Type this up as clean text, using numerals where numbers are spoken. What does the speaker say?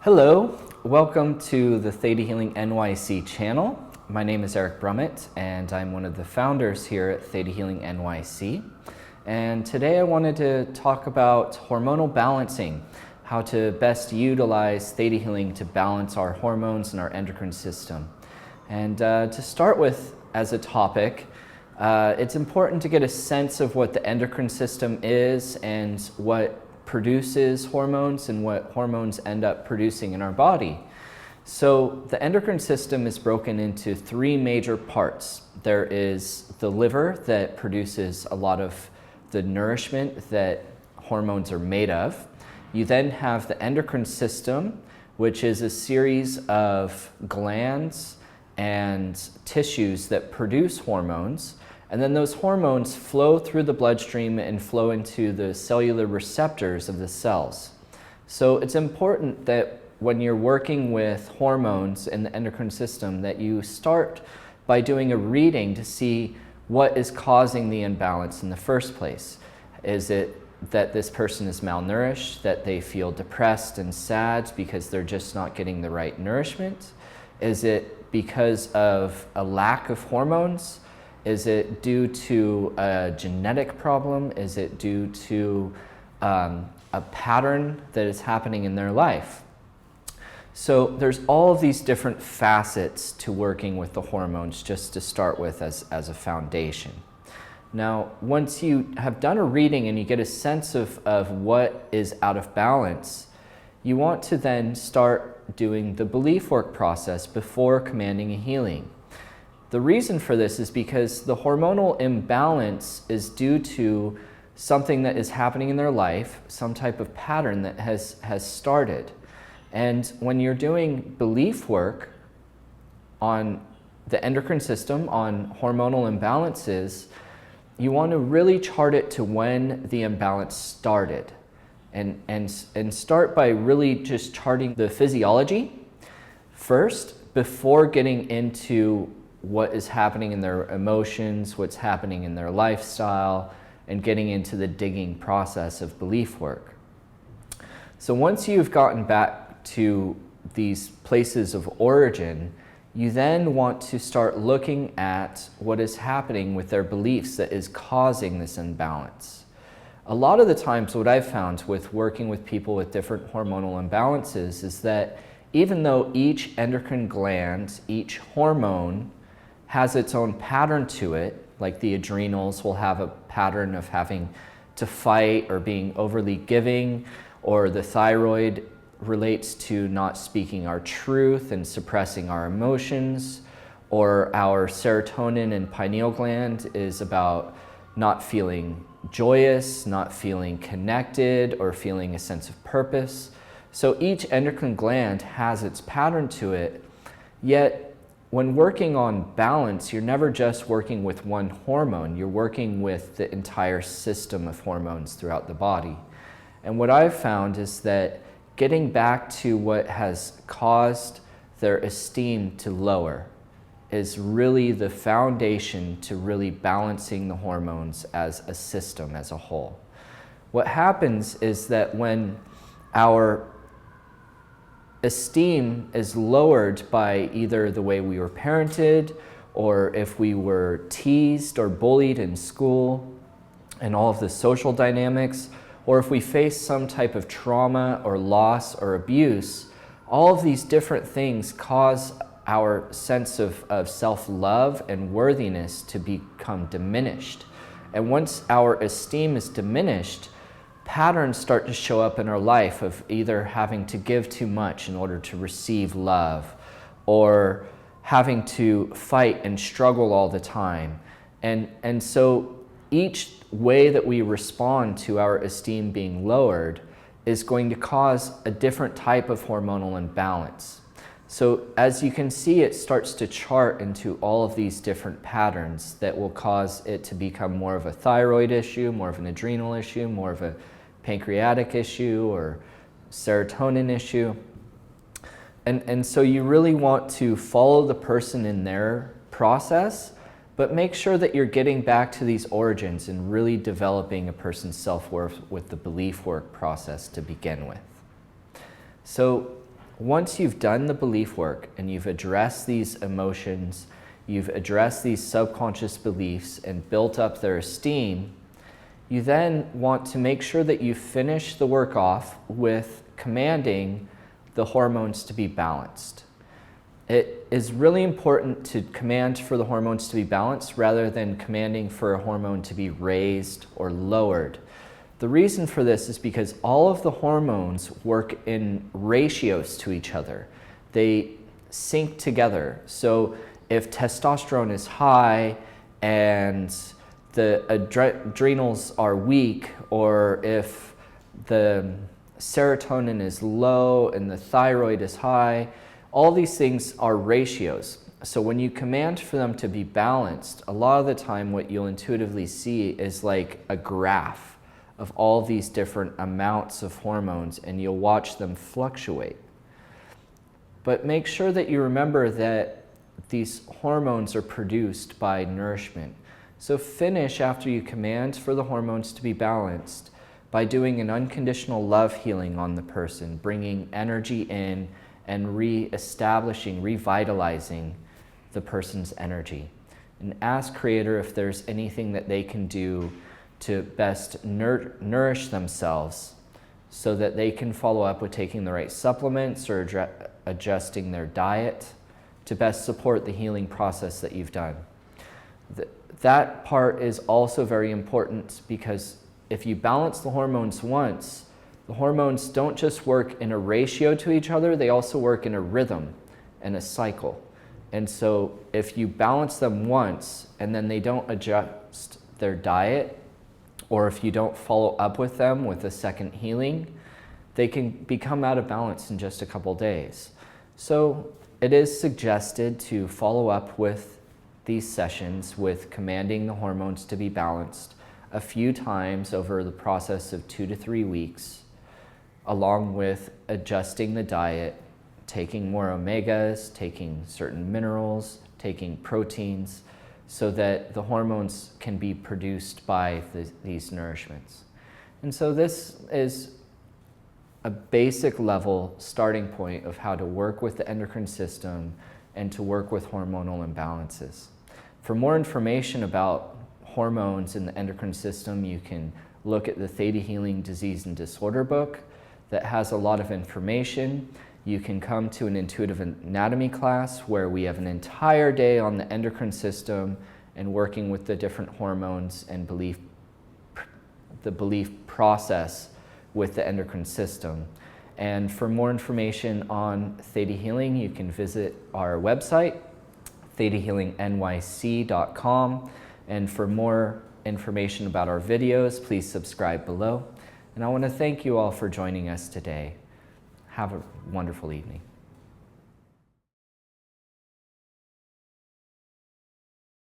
Hello, welcome to the ThetaHealing NYC channel. My name is Eric Brummett and I'm one of the founders here at ThetaHealing NYC. And today I wanted to talk about hormonal balancing, how to best utilize ThetaHealing to balance our hormones and our endocrine system. And to start with as a topic, it's important to get a sense of what the endocrine system is and what produces hormones and what hormones end up producing in our body. So the endocrine system is broken into three major parts. There is the liver that produces a lot of the nourishment that hormones are made of. You then have the endocrine system, which is a series of glands and tissues that produce hormones. And then those hormones flow through the bloodstream and flow into the cellular receptors of the cells. So it's important that when you're working with hormones in the endocrine system that you start by doing a reading to see what is causing the imbalance in the first place. Is it that this person is malnourished, that they feel depressed and sad because they're just not getting the right nourishment? Is it because of a lack of hormones? Is it due to a genetic problem? Is it due to a pattern that is happening in their life? So there's all of these different facets to working with the hormones just to start with as a foundation. Now, once you have done a reading and you get a sense of what is out of balance, you want to then start doing the belief work process before commanding a healing. The reason for this is because the hormonal imbalance is due to something that is happening in their life, some type of pattern that has started. And when you're doing belief work on the endocrine system, on hormonal imbalances, you want to really chart it to when the imbalance started. And start by really just charting the physiology first before getting into what is happening in their emotions, what's happening in their lifestyle, and getting into the digging process of belief work. So once you've gotten back to these places of origin, you then want to start looking at what is happening with their beliefs that is causing this imbalance. A lot of the times what I've found with working with people with different hormonal imbalances is that even though each endocrine gland, each hormone has its own pattern to it, like the adrenals will have a pattern of having to fight or being overly giving, or the thyroid relates to not speaking our truth and suppressing our emotions, or our serotonin and pineal gland is about not feeling joyous, not feeling connected, or feeling a sense of purpose. So each endocrine gland has its pattern to it, yet when working on balance, you're never just working with one hormone, you're working with the entire system of hormones throughout the body. And what I've found is that getting back to what has caused their esteem to lower is really the foundation to really balancing the hormones as a system, as a whole. What happens is that when our esteem is lowered by either the way we were parented, or if we were teased or bullied in school and all of the social dynamics, or if we face some type of trauma or loss or abuse, all of these different things cause our sense of self-love and worthiness to become diminished. And once our esteem is diminished, patterns start to show up in our life of either having to give too much in order to receive love, or having to fight and struggle all the time. And so each way that we respond to our esteem being lowered is going to cause a different type of hormonal imbalance. So as you can see, it starts to chart into all of these different patterns that will cause it to become more of a thyroid issue, more of an adrenal issue, more of a pancreatic issue or serotonin issue. And so you really want to follow the person in their process, but make sure that you're getting back to these origins and really developing a person's self-worth with the belief work process to begin with. So once you've done the belief work and you've addressed these emotions, you've addressed these subconscious beliefs and built up their esteem, you then want to make sure that you finish the work off with commanding the hormones to be balanced. It is really important to command for the hormones to be balanced rather than commanding for a hormone to be raised or lowered. The reason for this is because all of the hormones work in ratios to each other. They sync together. So if testosterone is high and the adrenals are weak, or if the serotonin is low and the thyroid is high, all these things are ratios. So when you command for them to be balanced, a lot of the time what you'll intuitively see is like a graph of all these different amounts of hormones, and you'll watch them fluctuate. But make sure that you remember that these hormones are produced by nourishment. So finish after you command for the hormones to be balanced by doing an unconditional love healing on the person, bringing energy in and re-establishing, revitalizing the person's energy. And ask Creator if there's anything that they can do to best nourish themselves so that they can follow up with taking the right supplements or adjusting their diet to best support the healing process that you've done. That part is also very important, because if you balance the hormones once, the hormones don't just work in a ratio to each other, they also work in a rhythm and a cycle. And so if you balance them once and then they don't adjust their diet, or if you don't follow up with them with a second healing, they can become out of balance in just a couple days. So it is suggested to follow up with these sessions with commanding the hormones to be balanced a few times over the process of 2 to 3 weeks, along with adjusting the diet, taking more omegas, taking certain minerals, taking proteins, so that the hormones can be produced by these nourishments. And so this is a basic level starting point of how to work with the endocrine system and to work with hormonal imbalances. For more information about hormones in the endocrine system, you can look at the ThetaHealing Disease and Disorder book that has a lot of information. You can come to an intuitive anatomy class where we have an entire day on the endocrine system and working with the different hormones and the belief process with the endocrine system. And for more information on Theta Healing, you can visit our website, ThetaHealingNYC.com. And for more information about our videos, please subscribe below. And I want to thank you all for joining us today. Have a wonderful evening.